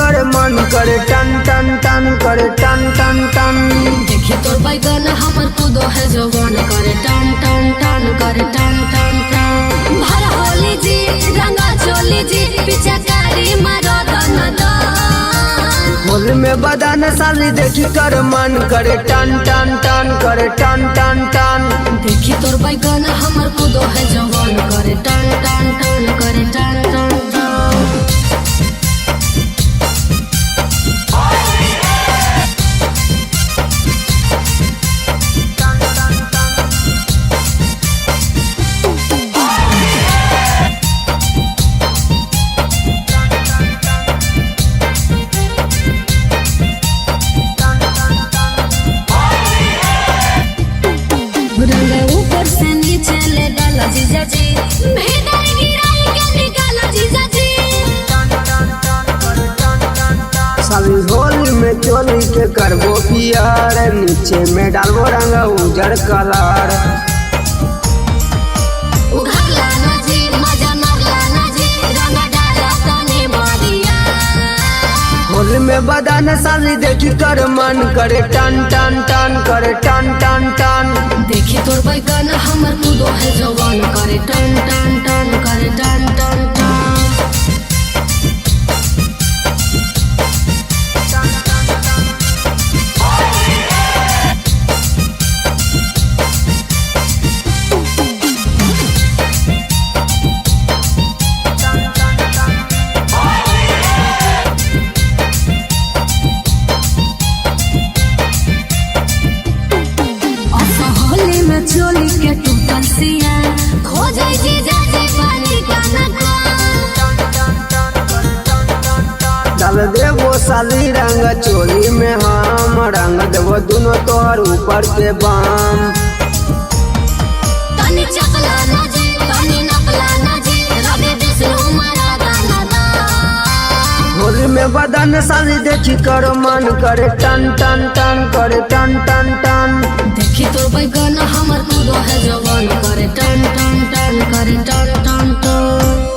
कर मन करे टन टन टन करे टन टन टन। देखी तोर बैगन हमर कूदो है जवान करे टन टन टन करे टन टन टन। भर होली जी रंगा चोली जी पिचकारी मारो दन दन। होली में बदन साली देखी कर मन करे टन टन टन करे टन टन टन। देखी तोर बैगन हमर कूदो है जवान करे टन टन टन करे टन टन टन। रंगा ऊपर से नीचे ले डाला जीजा जी भेदाई गिराई के निकाला जीजा जी। साली होली में चोली के करबो पियर नीचे में डालबो रंग उजर कलर। उघाला ना जी मजा मारला ना जी रंगा डाला तने मारिया। होली में बदन साली देखी कर मन करे टन टन टन करे टन टन टन। देखी तोर बैगन हमर कूदो है जवान करे टन टन टन करे टन टन टन। होली में चोली के टूटल सिया खो जाई जीजा जी पानी का नका। डाल देवो साली रंग चोली में हम रंग देवो दोनों तोर ऊपर के बाम। तनी चकला ना जी तनी नकला ना जी रवि विष्णु मारा गाना दा। होली में बदन साली देखी कर मन करे टन टन टन करे टन टन टन। देखी तोर बैगन हमर कूदो है जवान करे टन टन टन करे टन टन टन।